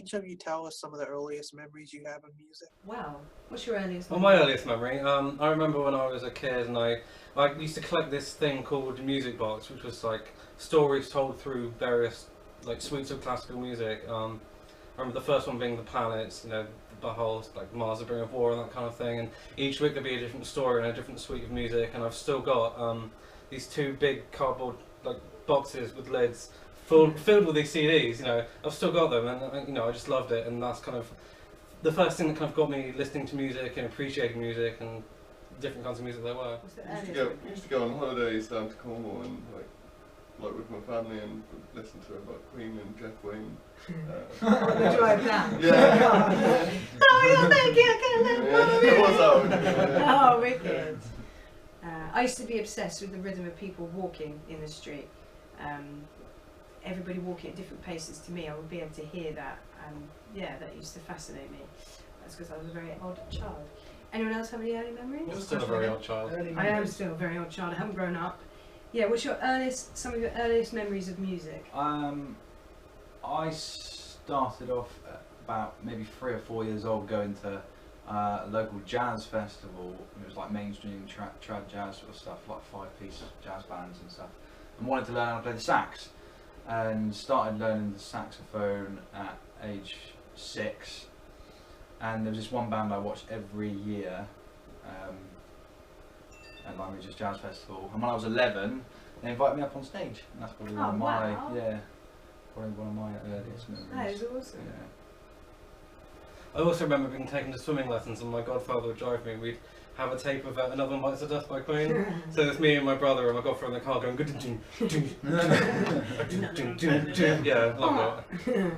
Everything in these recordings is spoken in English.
each of you tell us some of the earliest memories you have of music? Wow. What's your earliest Well, memory? my earliest memory, I remember when I was a kid and I used to collect this thing called Music Box, which was like stories told through various like suites of classical music. I remember the first one being the planets, you know, the whole like Mars, the Ring of War and that kind of thing, and each week there'd be a different story and a different suite of music, and I've still got these two big cardboard like boxes with lids filled with these CDs, you know. I've still got them, and you know, I just loved it, and that's kind of the first thing that kind of got me listening to music and appreciating music and different kinds of music there were. Used to go on holidays down to Cornwall and like with my family and listen to like Queen and Jeff Wayne. The drive down. Yeah. Oh, you're making It was that one. Oh, wicked. I used to be obsessed with the rhythm of people walking in the street. Everybody walking at different paces. To me, I would be able to hear that, and yeah, that used to fascinate me. That's because I was a very odd child. Anyone else have any early memories? You're still a very odd child. I am still a very odd child. I haven't grown up. Yeah, what's some of your earliest memories of music? I started off at about maybe 3 or 4 years old going to a local jazz festival. It was like mainstream trad jazz sort of stuff, like 5-piece jazz bands and stuff, and wanted to learn how to play the sax, and started learning the saxophone at age 6. And there was this one band I watched every year at Languages Jazz Festival, and when I was 11 they invited me up on stage, and that's probably one of my probably one of my earliest memories. That is awesome. I also remember being taken to swimming lessons, and my godfather would drive me, and we'd have a tape of Another One Bites the Dust by Queen. So it's me and my brother and my godfather in the car going yeah, love it.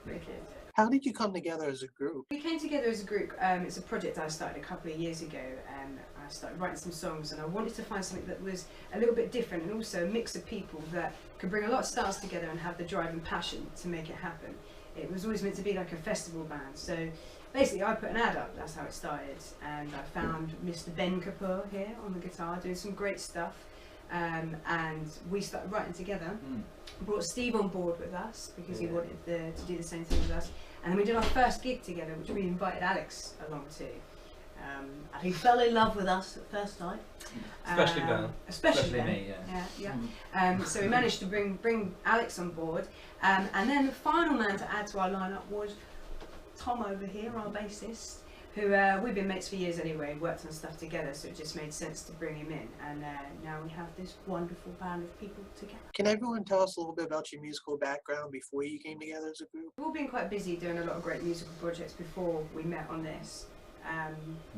Wicked. How did you come together as a group? We came together as a group. It's a project I started a couple of years ago, and I started writing some songs, and I wanted to find something that was a little bit different and also a mix of people that could bring a lot of stars together and have the drive and passion to make it happen. It was always meant to be like a festival band, so basically I put an ad up, that's how it started, and I found Mr. Ben Kapoor here on the guitar doing some great stuff, and we started writing together. Brought Steve on board with us because he wanted to do the same thing with us, and then we did our first gig together, which we invited Alex along to. And he fell in love with us at first sight. Especially Ben. Especially Ben. me, yeah. So we managed to bring Alex on board, and then the final man to add to our lineup was Tom over here, our bassist, who we've been mates for years anyway, worked on stuff together, so it just made sense to bring him in, and now we have this wonderful band of people together. Can everyone tell us a little bit about your musical background before you came together as a group? We've all been quite busy doing a lot of great musical projects before we met on this.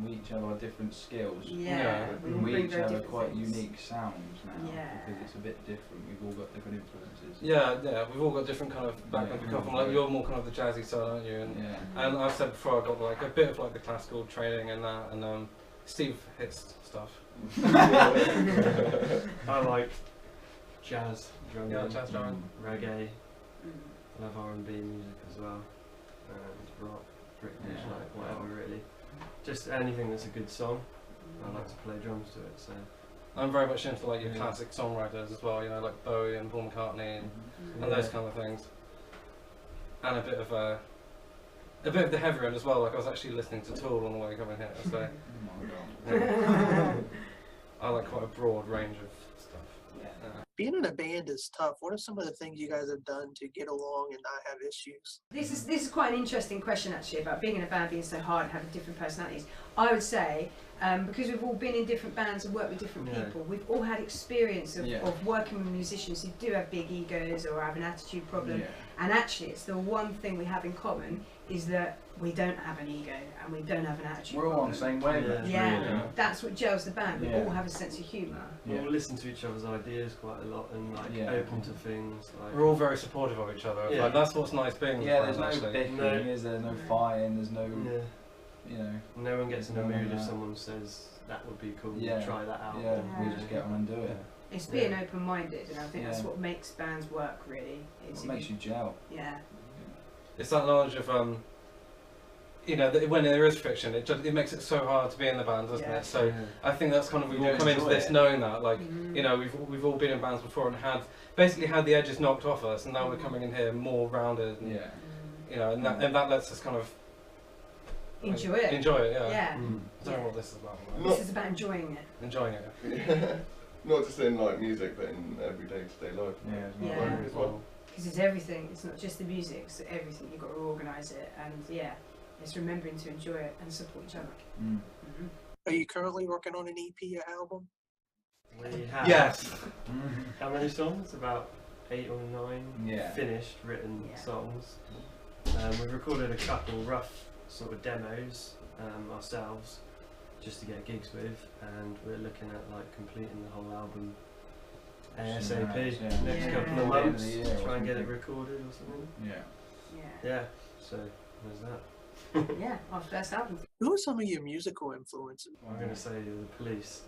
We each have our different skills. Yeah, we each have a different quite things. unique sounds now, Yeah. because it's a bit different. We've all got different influences. Yeah, we've all got different kind of backgrounds. We come from, like, you're more kind of the jazzy side, aren't you? And I've said before, I got like a bit of like the classical training and that, and Steve hits stuff. I like jazz drumming, jazz drumming, reggae. I love R&B music as well, and rock, pretty much like whatever really. Just anything that's a good song. I like to play drums to it. So I'm very much into like your classic songwriters as well. You know, like Bowie and Paul McCartney and those kind of things. And a bit of the heavier end as well. Like I was actually listening to Tool on the way coming here. So I like quite a broad range of stuff. Being in a band is tough. What are some of the things you guys have done to get along and not have issues? This is quite an interesting question actually, about being in a band being so hard and having different personalities. I would say because we've all been in different bands and worked with different people, we've all had experience of working with musicians who do have big egos or have an attitude problem, and actually it's the one thing we have in common is that we don't have an ego and we don't have an attitude We're all problem. on the same wavelength. Really. That's what gels the band. We all have a sense of humour. We all listen to each other's ideas quite a lot and like open to things. Like, we're all very supportive of each other. Like, that's what's nice being with there's friends, no actually. bickering, is there? No fighting, there's no, you know. No one gets in a mood if someone says that would be cool, try that out. We just get on and do it. It's being open-minded, and I think that's what makes bands work, really. What makes you gel. It's that knowledge of, you know, that when there is friction, it makes it so hard to be in the band, doesn't it? So I think that's kind of, we've all come into this knowing that, like, you know, we've all been in bands before and basically had the edges knocked off us, and now we're coming in here more rounded. And, you know, and that lets us kind of Enjoy it. Enjoy it, yeah. Yeah. I don't know what this is about. This is about enjoying it. Enjoying it. Yeah. Not just in like music, but in everyday to day life. Yeah. Like, as well. Because it's everything. It's not just the music. It's everything. You've got to organise it, and yeah, it's remembering to enjoy it and support each other. Mm-hmm. Are you currently working on an EP or album? We have. Yes. How many songs? About 8 or 9 finished, written songs. We've recorded a couple rough sort of demos ourselves, just to get gigs with, and we're looking at like completing the whole album ASAP next couple of months. Try and get it recorded or something. Yeah. So there's that. Yeah, our first album. Who are some of your musical influences? I'm gonna say the Police.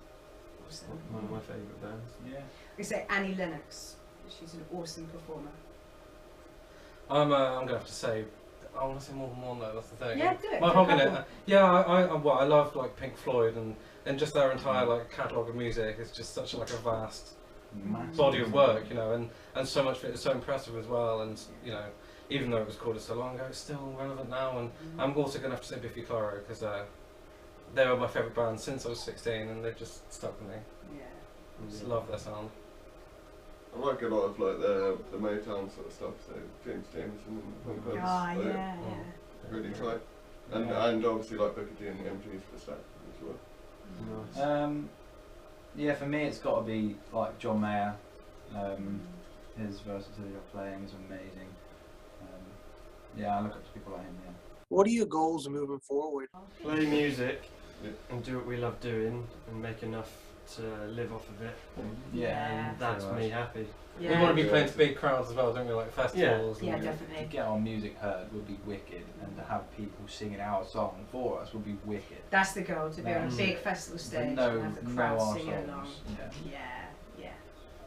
Awesome. One of my favourite bands. Yeah. We say Annie Lennox. She's an awesome performer. I'm gonna have to say, I want to say more than one though. That's the thing. Yeah, do it. My do a hogging couple. it. Yeah, I love like Pink Floyd and just their entire like catalogue of music is just such like a vast body of work, you know, and so much of it is so impressive as well. And you know, even though it was recorded so long ago, it's still relevant now. And I'm also gonna have to say Biffy Clyro because they were my favourite band since I was 16, and they've just stuck with me. Yeah. I just love their sound. I like a lot of like the Motown sort of stuff, so James Jameson and the Punk Oh, Clubs, like, yeah. really tight. And obviously like Booker T and the MGs for that as well. Nice. Yeah, for me it's got to be like John Mayer. His versatility of playing is amazing. Yeah, I look up to people like him. Yeah. What are your goals moving forward? Play music and do what we love doing and make enough to live off of it. Yeah. And that's me happy. Yeah. We want to be playing to big crowds as well, don't we? Like festivals. Yeah, and To definitely. get our music heard would be wicked, and to have people singing our song for us would be wicked. That's the goal, to be on a That's big it. festival stage No, and have the no crowd our singing songs. along. Yeah. Yeah.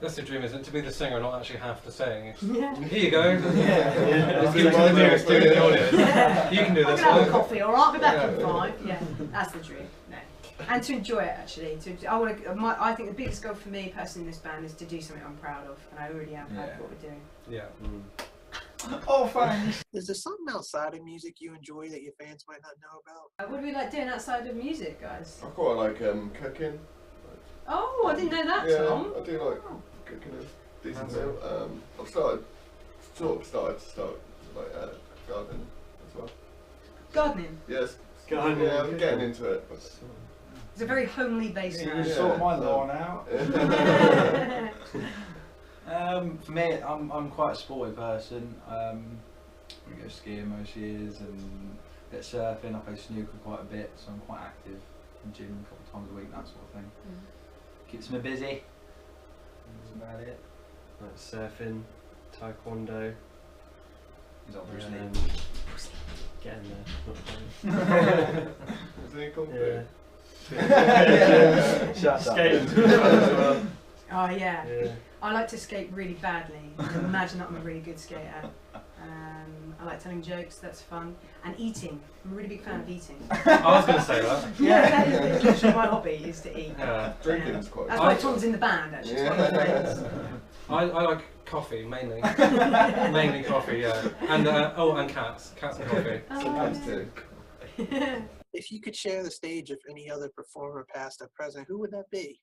That's the dream, isn't it? To be the singer, not actually have to sing. Yeah. Here you go. Yeah. Let's give it to the nearest dude in the audience. Yeah. You can do I'm this gonna have a one. coffee, alright? Be back Yeah. in 5. Yeah, that's the dream. No. And to enjoy it, actually. I think the biggest goal for me personally in this band is to do something I'm proud of, and I already am proud of what we're doing. Yeah. Oh, thanks. Is there something outside of music you enjoy that your fans might not know about? What do we like doing outside of music, guys? I quite like cooking. Oh, I didn't know that, Yeah, Tom. I do like cooking a decent meal. I've started like gardening as well. Gardening. Yes. Gardening. Yeah, I'm getting into it. But It's a very homely base You now. can sort my lawn out. For me, I'm quite a sporty person. We go skiing most years and a bit of surfing. I play snooker quite a bit, so I'm quite active in gym a couple of times a week, that sort of thing. Keeps me busy. That's about it. Like surfing, taekwondo. He's obviously. Getting there. is there any kung fu? Yeah. Shut Skating up. as well. Oh, yeah. Yeah. I like to skate really badly. You can imagine that I'm a really good skater. I like telling jokes, that's fun. And eating. I'm a really big fan of eating. I was going to say that. Yeah, that is literally my hobby, is to eat. Yeah. Drinking's quite. That's why Tom's in the band, actually. It's one of my friends. I like coffee mainly. Mainly coffee, yeah. And and cats. Cats and coffee. Sometimes too. If you could share the stage with any other performer, past or present, who would that be?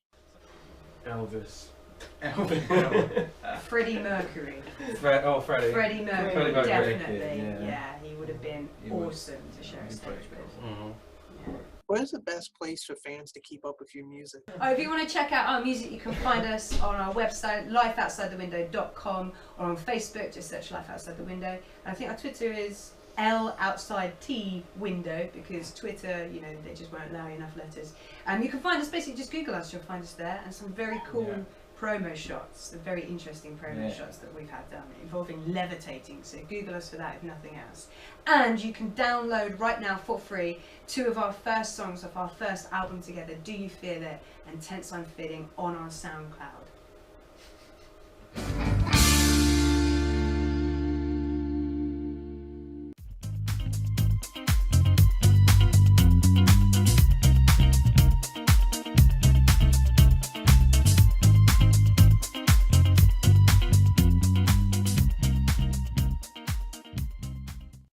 Elvis. Freddie Mercury. Freddie. Freddie Mercury, Freddie Mercury. definitely. Yeah. Yeah, he would have been He would. awesome to share a stage with. Mhm. Yeah. Where's the best place for fans to keep up with your music? Oh, if you want to check out our music, you can find us on our website, lifeoutsidethewindow.com, or on Facebook, just search Life Outside the Window. And I think our Twitter is LOutsideTWindow, because Twitter, you know, they just won't allow you enough letters. You can find us, basically just Google us, you'll find us there, and some very cool promo shots, the very interesting promo shots that we've had done involving levitating, so Google us for that if nothing else. And you can download right now for free 2 of our first songs off our first album together, Do You Feel It and Tense I'm Fitting, on our SoundCloud.